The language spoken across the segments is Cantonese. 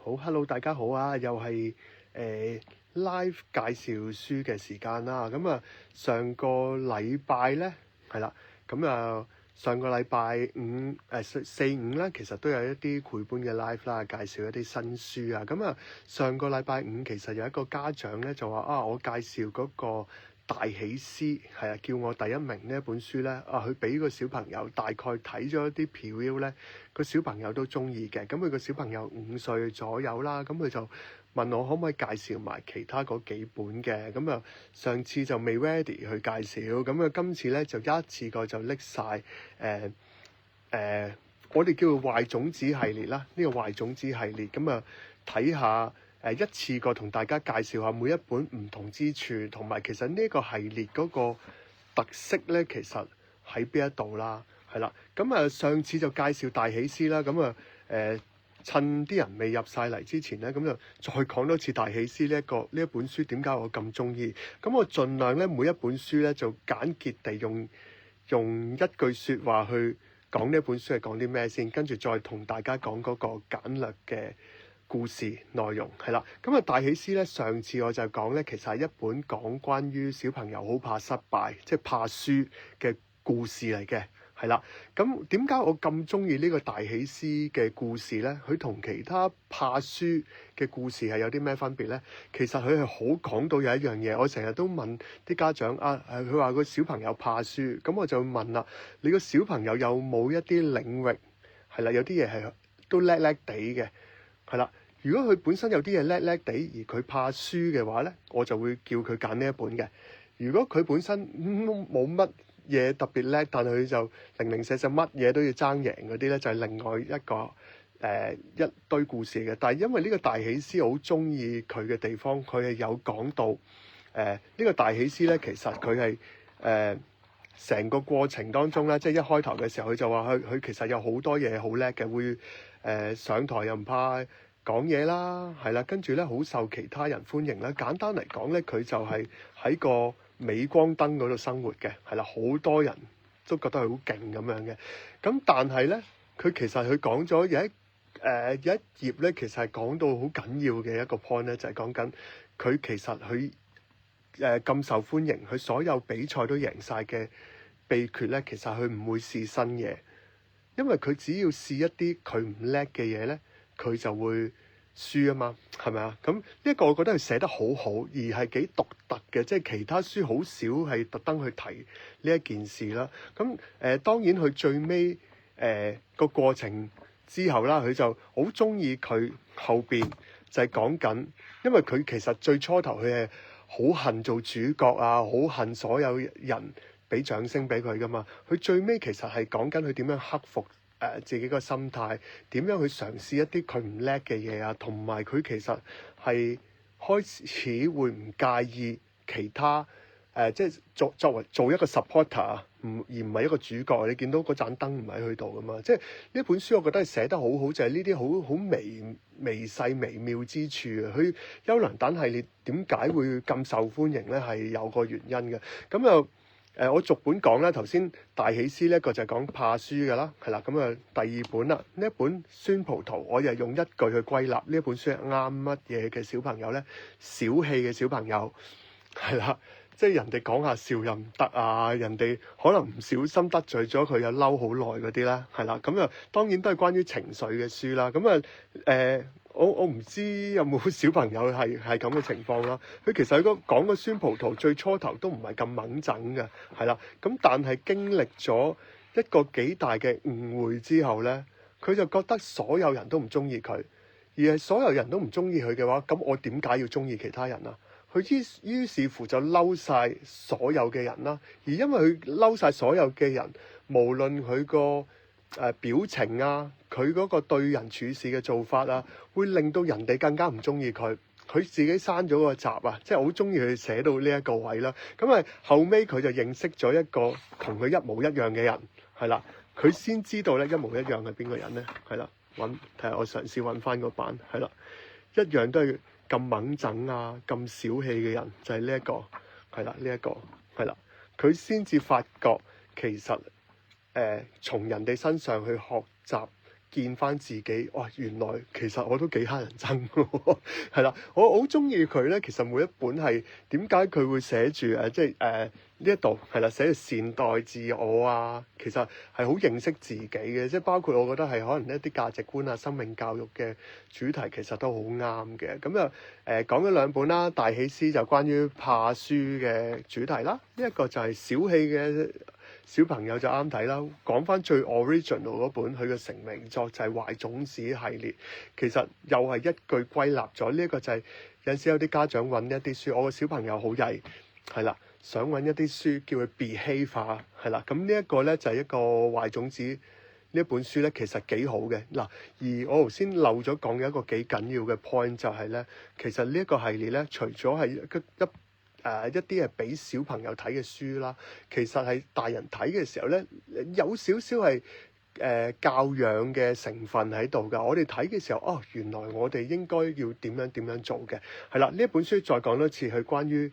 好，Hello，大家好啊！又係live 介紹書嘅時間啦。咁啊，上個禮拜咧係啦，咁啊上個禮拜五四五咧，其實都有一啲繪本嘅 live 啦，介紹一啲新書啊。咁啊，上個禮拜五其實有一個家長咧就話啊，我介紹嗰個大喜詩係啊，叫我第一名呢一本書咧啊，佢俾個小朋友大概睇咗一啲 preview 咧，個小朋友都中意嘅。咁佢個小朋友5歲左右啦，咁佢就問我可唔可以介紹埋其他嗰幾本嘅。咁啊，上次就未 ready 去介紹，咁啊今次咧就一次過就拎晒我哋叫做壞種子系列啦。呢個壞種子系列咁啊，睇下一次過同大家介紹下每一本唔同之處，同埋其實呢個系列嗰個特色咧，其實喺邊一度啦，係啦。咁啊，上次就介紹大喜詩啦，咁啊趁啲人未入晒嚟之前咧，咁就再講多次大喜詩呢一本書點解我咁中意。咁我盡量咧每一本書咧就簡潔地用一句説話去講呢一本書係講啲咩先，跟住再同大家講嗰個簡略嘅故事內容係啦。咁啊，大喜詩咧，上次我就講咧，其實係一本講關於小朋友好怕失敗，即係怕輸嘅故事嚟嘅，係啦。咁點解我咁中意呢個大喜詩嘅故事咧？佢同其他怕輸嘅故事係有啲咩分別咧？其實佢係好講到有一樣嘢，我成日都問啲家長啊，佢話個小朋友怕輸，咁我就問啦，你個小朋友有冇一啲領域係啦，有啲嘢係都叻叻地嘅，係啦。如果佢本身有啲嘢叻叻地，而佢怕輸嘅話咧，我就會叫佢揀呢一本嘅。如果佢本身冇乜嘢特別叻，但係佢就零零舍舍乜嘢都要爭贏嗰啲咧，就係另外一個一堆故事嘅。但係因為呢個大喜詩我好中意佢嘅地方，佢係有講到呢個大喜詩咧，其實佢係成個過程當中咧，即係一開頭嘅時候，佢就話佢其實有好多嘢好叻嘅，會上台又唔怕講嘢啦，係啦，跟住咧好受其他人歡迎啦。簡單嚟講咧，佢就係喺個鎂光燈嗰度生活嘅，係啦，好多人都覺得佢好勁咁樣嘅。咁但係咧，佢其實佢講咗有一頁咧，其實係講到好緊要嘅一個 point 咧，就係講緊佢其實佢咁受歡迎，佢所有比賽都贏晒嘅秘訣咧，其實佢唔會試新嘢，因為佢只要試一啲佢唔叻嘅嘢咧，佢就會輸啊嘛，係咪啊？咁呢一個我覺得佢寫得好好，而係幾獨特嘅，即係其他書好少係特登去提呢一件事啦。咁當然佢最尾個過程之後啦，佢就好中意佢後邊就係講緊，因為佢其實最初頭佢係好恨做主角啊，好恨所有人俾掌聲俾佢噶嘛。佢最尾其實係講緊佢點樣克服自己個心態，點樣去嘗試一啲佢唔叻嘅嘢啊，同埋佢其實係開始會唔介意其他即係作為做一個 supporter 而唔係一個主角。你見到嗰盞燈唔喺佢度噶嘛？即係呢本書我覺得係寫得好好，就係呢啲好微細微妙之處啊。佢優良蛋系列點解會咁受歡迎咧？係有個原因嘅。咁又我逐本講啦。頭先大喜詩呢一個就係講怕輸㗎啦，係啦。咁啊第二本啦，呢一本酸葡萄，我又用一句去歸納呢一本書係啱乜嘢嘅小朋友咧？小氣嘅小朋友係啦，即係人哋講下笑又唔得啊，人哋可能唔小心得罪咗佢又嬲好耐嗰啲啦，係啦。咁啊當然都係關於情緒嘅書啦。咁啊我唔知有冇小朋友係咁嘅情況啦。佢其實講個酸葡萄最初頭都唔係咁猛整嘅，係啦。咁但係經歷咗一個幾大嘅誤會之後咧，佢就覺得所有人都唔中意佢，而係所有人都唔中意佢嘅話，咁我點解要中意其他人啊？佢於是乎就嬲晒所有嘅人啦。而因為佢嬲晒所有嘅人，無論佢個表情啊，佢嗰個對人處事嘅做法啊，會令到人哋更加唔中意佢。佢自己刪咗個集啊，即係好中意佢寫到呢一個位啦。咁啊後尾佢就認識咗一個同佢一模一樣嘅人，係啦，佢先知道咧一模一樣係邊個人咧，係啦，睇下我嘗試揾翻個版，係啦，一樣都係咁猛整啊，咁小氣嘅人，就係呢一個，係啦，呢一個係啦，佢先至發覺其實從人哋身上去學習見翻自己，哇！原來其實我都幾乞人憎喎，係啦，我好中意佢咧。其實每一本係點解佢會寫住即係呢一度係啦，寫住善待自我啊，其實係好認識自己嘅，即係包括我覺得係可能一啲價值觀啊、生命教育嘅主題，其實都好啱嘅。咁啊講咗兩本啦，《大喜師》就關於怕輸嘅主題啦，呢一個就係小氣嘅小朋友就啱睇啦。講翻最 original 嗰本，佢嘅成名作就係壞種子系列。其實又係一句歸納咗，呢一個就係有陣時有啲家長揾一啲書，我個小朋友好曳，係啦，想揾一啲書叫佢 behave 化，係啦。咁呢一個咧就係一個壞種子呢一本書咧，其實幾好嘅嗱。而我頭先漏咗講嘅一個幾緊要嘅 point 就係咧，其實呢一個系列咧，除咗係一啲係俾小朋友睇嘅書啦，其實係大人睇嘅時候咧，有少少係教養嘅成分喺度㗎。我哋睇嘅時候，哦，原來我哋應該要點樣做嘅，係啦。呢一本書再講多次，係關於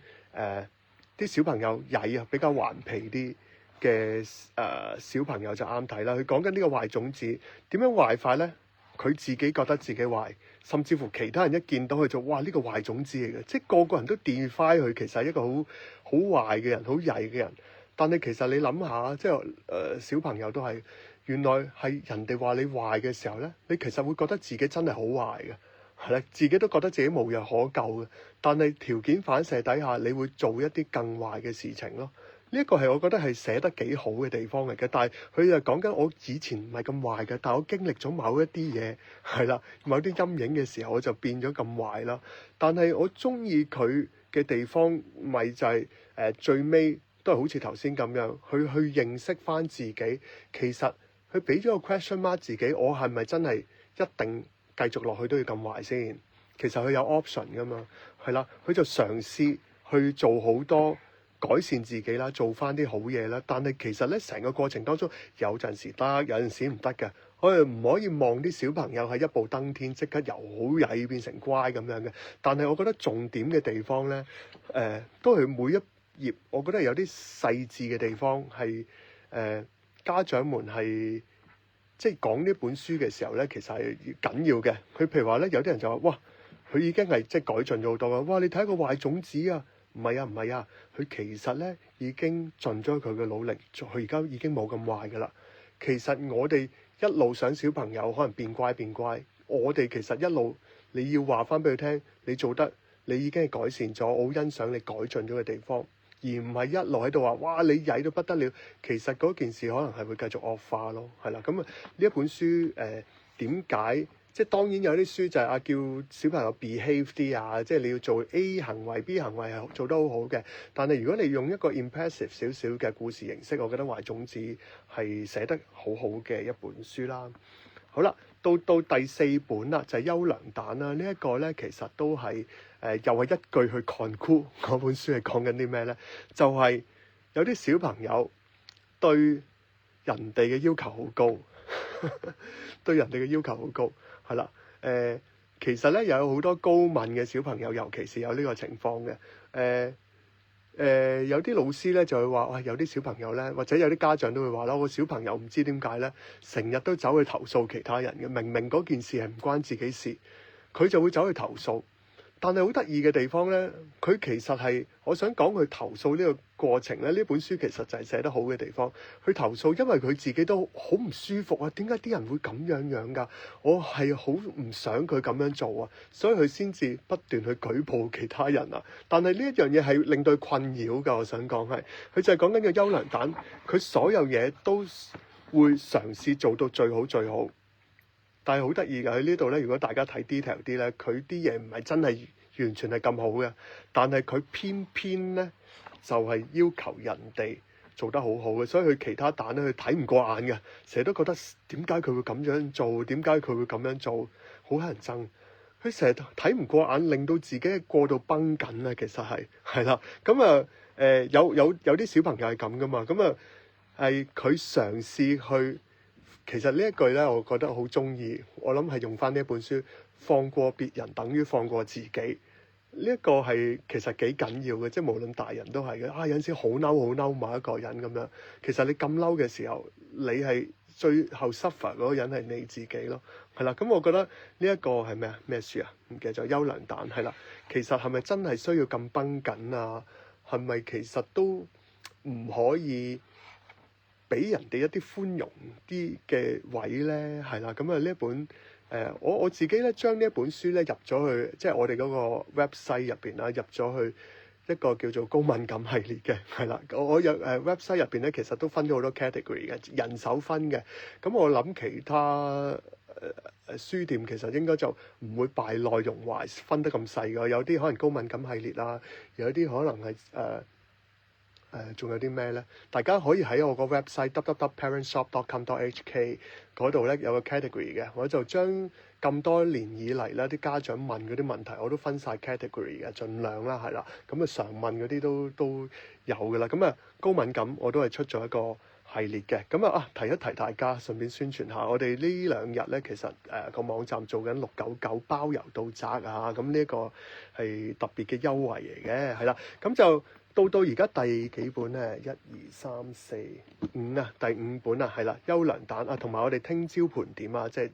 啲小朋友曳啊，比較頑皮啲嘅小朋友就啱睇啦。佢講緊呢個壞種子點樣壞法咧？佢自己覺得自己壞，甚至乎其他人一見到佢就哇，呢個壞種子嚟嘅，即係個個人都 define 佢其實係一個好壞嘅人，好曳嘅人。但係其實你諗下，即係小朋友都係原來係人哋話你壞嘅時候咧，你其實會覺得自己真係好壞嘅，係啦，自己都覺得自己無藥可救嘅。但係條件反射底下，你會做一啲更壞嘅事情咯。呢一個係我覺得係寫得幾好嘅地方嚟嘅，但係佢就講緊我以前唔係咁壞嘅，但係我經歷咗某一啲嘢，係啦，某啲陰影嘅時候，我就變咗咁壞啦。但係我中意佢嘅地方，咪就係最尾都係好似頭先咁樣，去認識翻自己。其實佢俾咗個 question mark 自己，我係咪真係一定繼續落去都要咁壞先？其實佢有 option 噶嘛，係啦，佢就嘗試去做好多改善自己啦，做翻啲好嘢啦。但係其實咧，成個過程當中有陣時得，有陣時唔得嘅。我哋唔可以望啲小朋友係一步登天，即刻由好曳變成乖咁樣嘅。但係我覺得重點嘅地方咧，都係每一頁，我覺得有啲細緻嘅地方係家長們係即係講呢本書嘅時候咧，其實係緊要嘅。佢譬如話咧，有啲人就話：哇，佢已經係即係改進咗好多啦！哇，你睇個壞種子啊！唔係啊，佢其實咧已經盡咗佢嘅努力，佢而家已經冇咁壞噶啦。其實我哋一路想小朋友可能變乖，我哋其實一路你要話翻俾佢聽，你做得你已經係改善咗，我好欣賞你改進咗嘅地方，而唔係一路喺度話哇你曳到不得了。其實嗰件事可能係會繼續惡化咯，係啦。咁啊呢一本書點解？即係當然有啲書就係叫小朋友 behave 啲啊，即係你要做 A 行為 B 行為係做得好好嘅。但係如果你用一個 impressive 少少嘅故事形式，我覺得壞種子係寫得好好嘅一本書啦。好啦，到第四本啦，就係優良蛋啦。呢一個咧其實都係又係一句去 conclude 嗰本書係講緊啲咩咧？就係有啲小朋友對人哋嘅要求好高，對人哋嘅要求好高。係啦，其實咧有好多高敏嘅小朋友，尤其是有呢個情況嘅。有啲老師咧就會話：哇，有啲小朋友咧，或者有啲家長都會話啦，我小朋友唔知點解咧，成日都走去投訴其他人嘅，明明嗰件事係唔關自己事，佢就會走去投訴。但係好得意嘅地方咧，佢其實係我想講佢投訴呢個過程咧，呢本書其實就係寫得好嘅地方。佢投訴，因為佢自己都好唔舒服啊！點解啲人會咁樣㗎？我係好唔想佢咁樣做啊，所以佢先至不斷去舉報其他人啊。但係呢一樣嘢係令到佢困擾㗎。我想講係，佢就係講緊個優良蛋，佢所有嘢都會嘗試做到最好最好。但係好得意㗎，喺呢度咧，如果大家睇 detail 啲咧，佢啲嘢唔係真係完全係咁好嘅，但係佢偏偏咧就係要求人哋做得好好嘅，所以佢其他蛋咧佢睇唔過眼嘅，成日都覺得點解佢會咁樣做？點解佢會咁樣做？好乞人憎，佢成日睇唔過眼，令到自己過度繃緊啊！其實係啦，咁啊有啲小朋友係咁噶嘛，咁啊係佢嘗試去。其實呢一句咧，我覺得好中意。我諗係用翻呢一本書，放過別人等於放過自己。呢一個係其實幾緊要嘅，即係無論大人都係嘅。有陣時好嬲某一個人咁樣，其實你咁嬲嘅時候，你係最後 suffer 嗰個人係你自己咯，係啦。咁我覺得呢一個係咩啊？咩書啊？唔記得咗，優良蛋係啦。其實係咪真係需要咁繃緊啊？係咪其實都唔可以俾人哋一啲寬容啲嘅位咧？係啦。咁啊呢一本我自己咧將呢一本書咧入咗去，即係我哋嗰個 website 入邊啦，入咗去一個叫做高敏感系列嘅，係啦。我有website 入邊咧，其實都分咗好多 category 嘅，人手分嘅。咁我諗其他書店其實應該就唔會by內容壞分得咁細嘅，有啲可能高敏感系列啦，有啲可能係仲有啲咩咧？大家可以喺我個 website www.parentshop.com.hk 嗰度咧有個 category 嘅，我就將咁多年以嚟咧啲家長問嗰啲問題，我都分晒 category 嘅，盡量啦，係啦。咁啊常問嗰啲都有㗎啦。咁啊高敏感我都係出咗一個系列嘅。咁提一提大家，順便宣傳下，我哋呢兩日咧其實個網站做緊699包郵到宅啊。咁呢一個係特別嘅優惠嚟嘅，係啦。咁就到而家第幾本咧？1、2、3、4、5啊，第5本啊，係啦，優良蛋啊，同埋我哋聽朝盤點啊，即係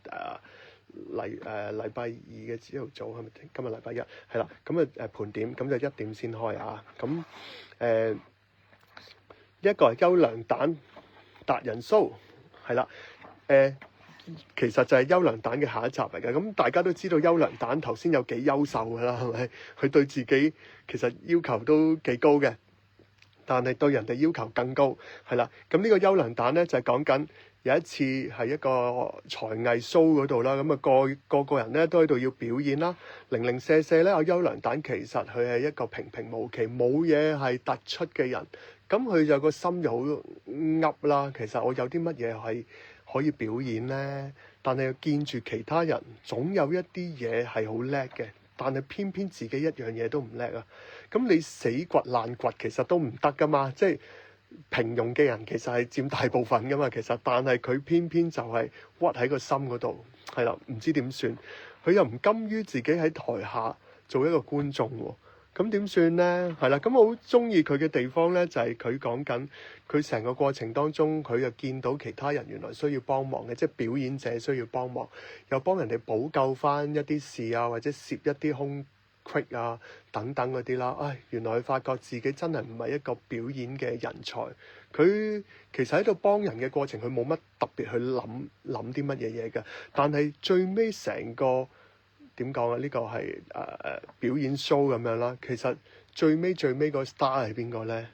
禮拜二嘅朝頭早係咪？今日禮拜一係啦，咁盤點，咁就1點先開啊。咁一個係優良蛋達人 show 係啦，其實就係優良蛋嘅下一集嚟嘅。咁大家都知道優良蛋頭先有幾優秀㗎啦，係咪？佢對自己其實要求都幾高嘅，但係對人哋要求更高，係啦。咁呢個優良蛋咧就係講緊有一次係一個才藝 show 嗰度啦，咁啊個人咧都喺度要表演啦，零零舍舍咧，阿優良蛋其實佢係一個平平無奇冇嘢係突出嘅人，咁佢就個心就好噏啦。其實我有啲乜嘢係可以表演呢？但係見住其他人總有一啲嘢係好叻嘅，但係偏偏自己一樣嘢都唔叻啊！咁你死掘爛掘其實都唔得噶嘛，即係平庸嘅人其實係佔大部分噶嘛，其實，但係佢偏偏就係屈喺個心嗰度，係啦，唔知點算，佢又唔甘於自己喺台下做一個觀眾喎。咁點算呢？係啦，咁我好中意佢嘅地方呢，就係佢講緊佢成個過程當中，佢又見到其他人原來需要幫忙嘅，即係表演者需要幫忙，又幫人哋補救翻一啲事啊，或者攝一啲空隙啊等等嗰啲啦。原來佢發覺自己真係唔係一個表演嘅人才，佢其實喺度幫人嘅過程，佢冇乜特別去諗啲乜嘢嘢嘅，但係最尾成個點講啊？呢個係表演 show 咁樣啦。其實最尾個 star 係邊個呢？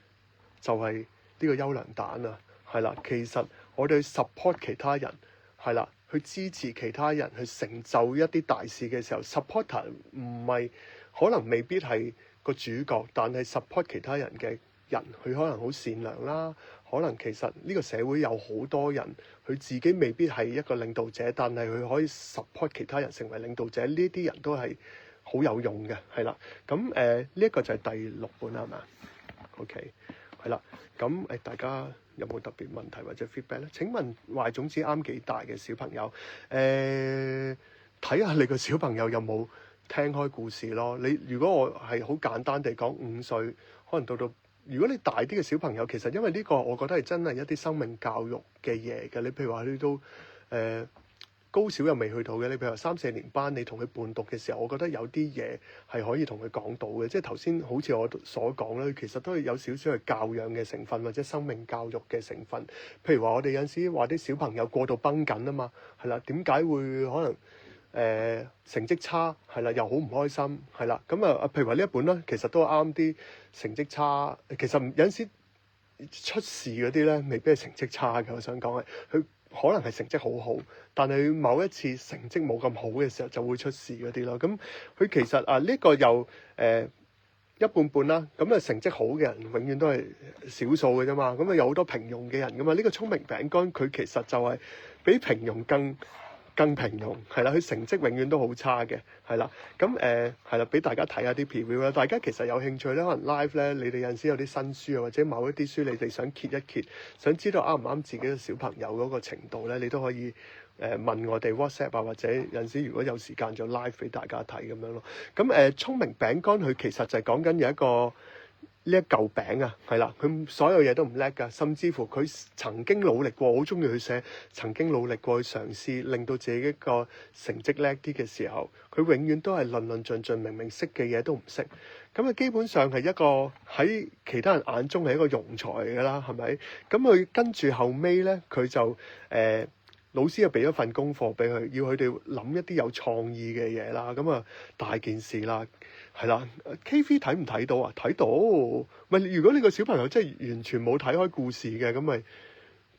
就係呢個優良蛋啊，係啦。其實我哋去 support 其他人，係啦，去支持其他人去成就一啲大事嘅時候，supporter 唔係可能未必係個主角，但係 support 其他人嘅人，佢可能好善良啦。可能其實呢個社會有好多人，佢自己未必係一個領導者，但係佢可以 support 其他人成為領導者，呢啲人都係好有用嘅，係啦。咁呢一個就係第6本啦，係嘛？OK，係啦。咁大家有冇特別問題或者 feedback 咧？請問壞種子啱幾大嘅小朋友？睇下你個小朋友有冇聽開故事咯。你如果我係好簡單地講5歲，可能到如果你大啲嘅小朋友，其實因為呢個我覺得係真係一啲生命教育嘅嘢嘅。你譬如話去到高小又未去到嘅，你譬如話3、4年班，你同佢伴讀嘅時候，我覺得有啲嘢係可以同佢講到嘅。即係頭先好似我所講咧，其實都係有少少係教養嘅成分或者生命教育嘅成分。譬如話我哋有陣時話啲小朋友過度繃緊啊嘛，係啦，點解會可能成績差係啦，又好唔開心係啦。咁譬如話呢一本啦，其實都啱啲成績差。其實有陣時出事嗰啲咧，未必係成績差嘅。我想講係佢可能係成績好好，但係某一次成績冇咁好嘅時候就會出事嗰啲咯。咁佢其實呢個又一半半啦。咁成績好嘅人永遠都係少數嘅啫嘛。咁有好多平庸嘅人噶嘛。呢個聰明餅乾佢其實就係比平庸更平庸，係啦，佢成績永遠都好差嘅，係啦。咁係啦，俾大家睇下啲 preview 啦。大家其實有興趣咧，可能 live 咧，你哋有陣時有啲新書啊，或者某一啲書你哋想揭一揭，想知道啱唔啱自己嘅小朋友嗰個程度咧，你都可以問我哋 WhatsApp 啊，或者有陣時如果有時間就 live 俾大家睇咁樣咯。咁聰明餅乾佢其實就係講緊有一個呢一嚿餅啊，係啦，佢所有嘢都唔叻㗎，甚至乎佢曾經努力過，好中意去寫，曾經努力過去嘗試令到自己個成績叻啲嘅時候，佢永遠都係論論盡盡，明明識嘅嘢都唔識，咁啊基本上係一個喺其他人眼中係一個庸才嚟㗎啦，係咪？咁佢跟住後尾咧，佢就老師又俾咗份功課俾佢，要佢哋諗一啲有創意嘅嘢啦，咁啊大件事啦。係啦，KV 睇唔睇到啊？睇到，咪如果你個小朋友真係完全冇睇開故事嘅，咁咪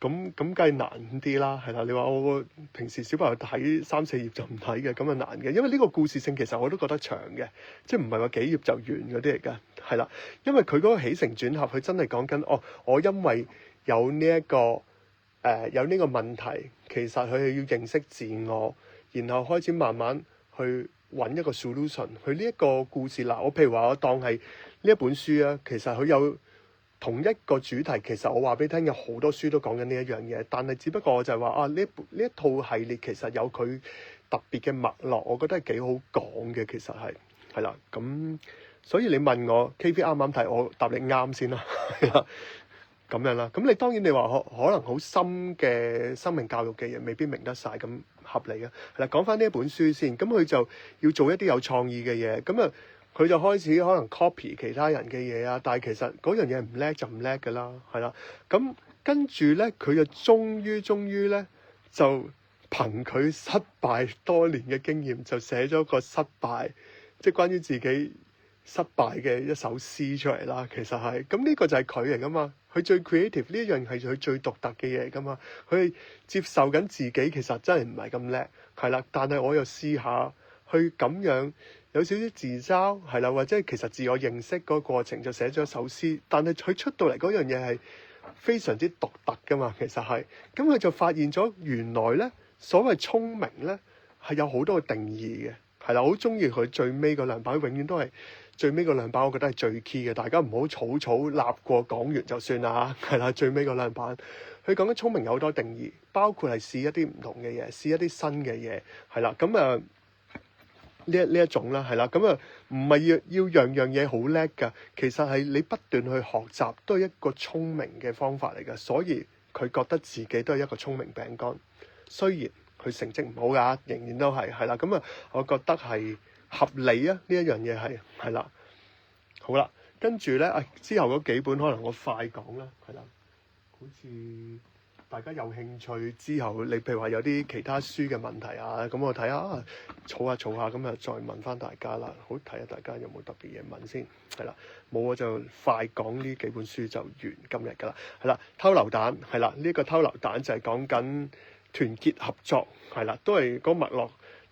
咁梗係難啲啦。係啦，你話我平時小朋友睇3-4頁就唔睇嘅，咁啊難嘅，因為呢個故事性其實我都覺得長嘅，即係唔係話幾頁就完嗰啲嚟㗎。係啦，因為佢嗰個起承轉合，佢真係講緊我因為有呢一個有呢個問題，其實佢係要認識自我，然後開始慢慢去揾一個 solution。佢呢一個故事嗱，我譬如話我當係呢一本書啊，其實佢有同一個主題。其實我話俾你聽，有好多書都講緊呢一樣嘢，但係只不過我就係話呢一套系列其實有佢特別嘅脈絡，我覺得係幾好講嘅。其實係啦，咁所以你問我 KV 啱唔啱睇，我答你啱先啦。咁樣啦，咁你當然你話可能好深嘅生命教育嘅嘢未必明得晒，咁合理啊。係啦，講翻呢一本書先，咁佢就要做一啲有創意嘅嘢，咁啊佢就開始可能 copy 其他人嘅嘢啊，但係其實嗰樣嘢唔叻就唔叻㗎啦，係啦。咁跟住咧，佢就終於咧就憑佢失敗多年嘅經驗，就寫咗個失敗，即係關於自己失敗嘅一首詩出嚟啦。其實係咁，呢個就係佢嚟㗎嘛。佢最 creative 呢一樣係佢最獨特嘅嘢㗎嘛。佢接受緊自己其實真係唔係咁叻，係啦。但係我又試下去咁樣有少少自嘲，係啦，或者其實自我認識嗰個過程就寫咗一首詩。但係佢出到嚟嗰樣嘢係非常之獨特㗎嘛。其實係咁，佢就發現咗原來咧所謂聰明咧係有好多個定義嘅，係啦。好中意佢最尾嗰兩版，永遠都係。最尾嗰兩版我覺得係最 key 嘅，大家唔好草草立過講完就算啦嚇，係啦。最尾嗰兩版佢講緊聰明有好多定義，包括係試一啲唔同嘅嘢，試一啲新嘅嘢，係啦。咁啊呢一種啦，係啦。咁啊唔係要樣樣嘢好叻㗎，其實係你不斷去學習都係一個聰明嘅方法嚟㗎。所以佢覺得自己都係一個聰明餅乾，雖然佢成績唔好㗎，仍然都係啦。咁啊，我覺得係合理啊！呢一樣嘢係啦，好啦，跟住咧，之後嗰幾本可能我快講啦，係啦，好似大家有興趣之後，你譬如話有啲其他書嘅問題啊，咁我睇下儲下，咁啊再問翻大家啦。好，睇下大家有冇特別嘢問先，係啦，冇我就快講呢幾本書就完今日㗎啦，係啦，偷流蛋係啦，呢個偷流蛋就係講緊團結合作，係啦，都係嗰脈絡。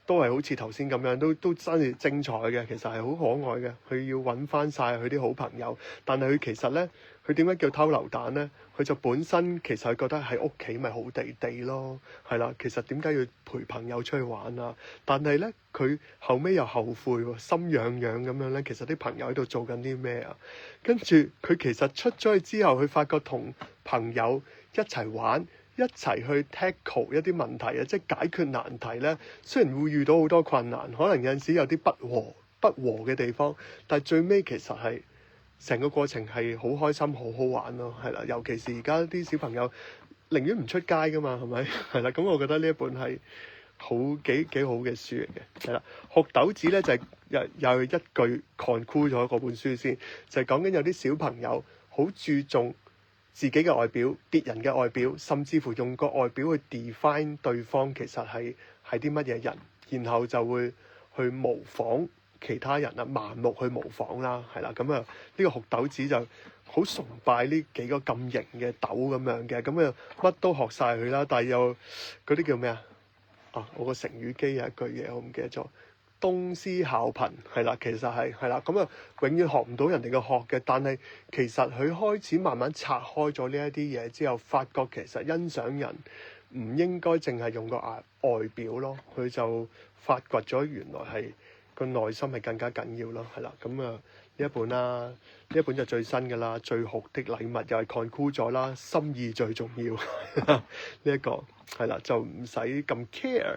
都係好似頭先咁樣，都真係精彩嘅。其實係好可愛嘅。佢要揾翻晒佢啲好朋友，但係佢其實呢，佢點解叫偷流蛋呢？佢就本身其實佢覺得喺屋企咪好地地咯，係啦。其實點解要陪朋友出去玩啊？但係呢，佢後尾又後悔喎，心癢癢咁樣呢。其實啲朋友喺度做緊啲咩啊？跟住佢其實出咗去之後，佢發覺同朋友一齊玩。一齊去 tackle 一啲問題啊，即係解決難題咧。雖然會遇到好多困難，可能有陣時有啲不和嘅地方，但係最尾其實係成個過程係好開心、好好玩咯，係啦。尤其是而家啲小朋友寧願唔出街噶嘛，係咪？係啦，咁我覺得呢一本係幾好嘅書嚟嘅，係啦。學豆子咧就係又一句 conclude 咗嗰本書先，就係講緊有啲小朋友好注重自己嘅外表、別人嘅外表，甚至乎用個外表去 define 對方其實係啲乜嘢人，然後就會去模仿其他人啦，盲目去模仿啦，係啦。咁啊，呢個學豆子就好崇拜呢幾個咁型嘅豆咁樣嘅，咁啊乜都學晒佢啦，但係又嗰啲叫咩啊？我個成語機有一句嘢我唔記得咗。東施效顰係啦，其實係啦，咁啊永遠學唔到人哋嘅學嘅，但係其實佢開始慢慢拆開咗呢一啲嘢之後，發覺其實欣賞人唔應該淨係用個外表咯，佢就發掘咗原來係個內心係更加緊要咯，係啦，咁啊呢一本啦，呢一本就最新㗎啦，最好的禮物又係 conclude 咗啦，心意最重要呢一個係啦，就唔使咁 care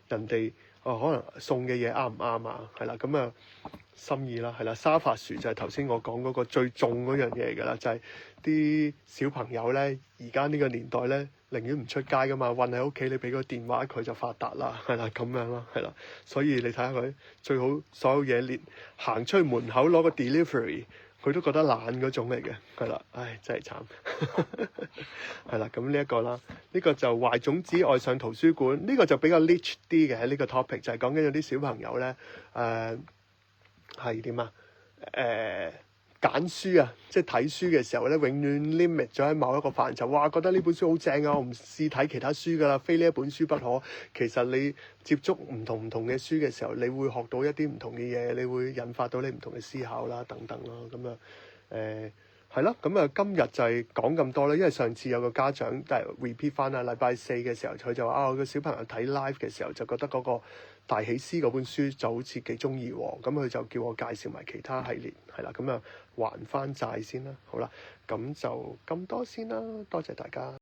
人哋。可能送嘅嘢啱唔啱啊？係啦，咁啊心意啦，係啦，沙發樹就係頭先我講嗰個最重嗰樣嘢㗎啦，就係、啲小朋友咧，而家呢個年代咧，寧願唔出街噶嘛，韞喺屋企，你俾個電話佢就發達啦，係啦，咁樣咯，係啦，所以你睇下佢最好所有嘢連行出去門口攞個 delivery，佢都覺得懶嗰種嚟嘅，係啦，唉，真係慘，係啦，咁呢一個啦，呢個就壞種子愛上圖書館，呢個就比較 niche 啲嘅，呢個 topic 就係講緊有啲小朋友咧，係點啊？揀書啊，即係睇書嘅時候咧，永遠 limit 咗喺某一個範疇。哇，覺得呢本書好正啊，我唔試睇其他書㗎啦，非呢一本書不可。其實你接觸唔同嘅書嘅時候，你會學到一啲唔同嘅嘢，你會引發到你唔同嘅思考啦，等等咯。咁啊，係咯，咁啊，今日就係講咁多啦。因為上次有個家長都係 repeat 翻啊，禮拜四嘅時候佢就話啊，我個小朋友睇 live 嘅時候就覺得嗰個大喜詩嗰本書就好似幾中意喎，咁佢就叫我介紹埋其他系列，係啦，咁啊還翻債先啦。好啦，咁就咁多先啦，多謝大家。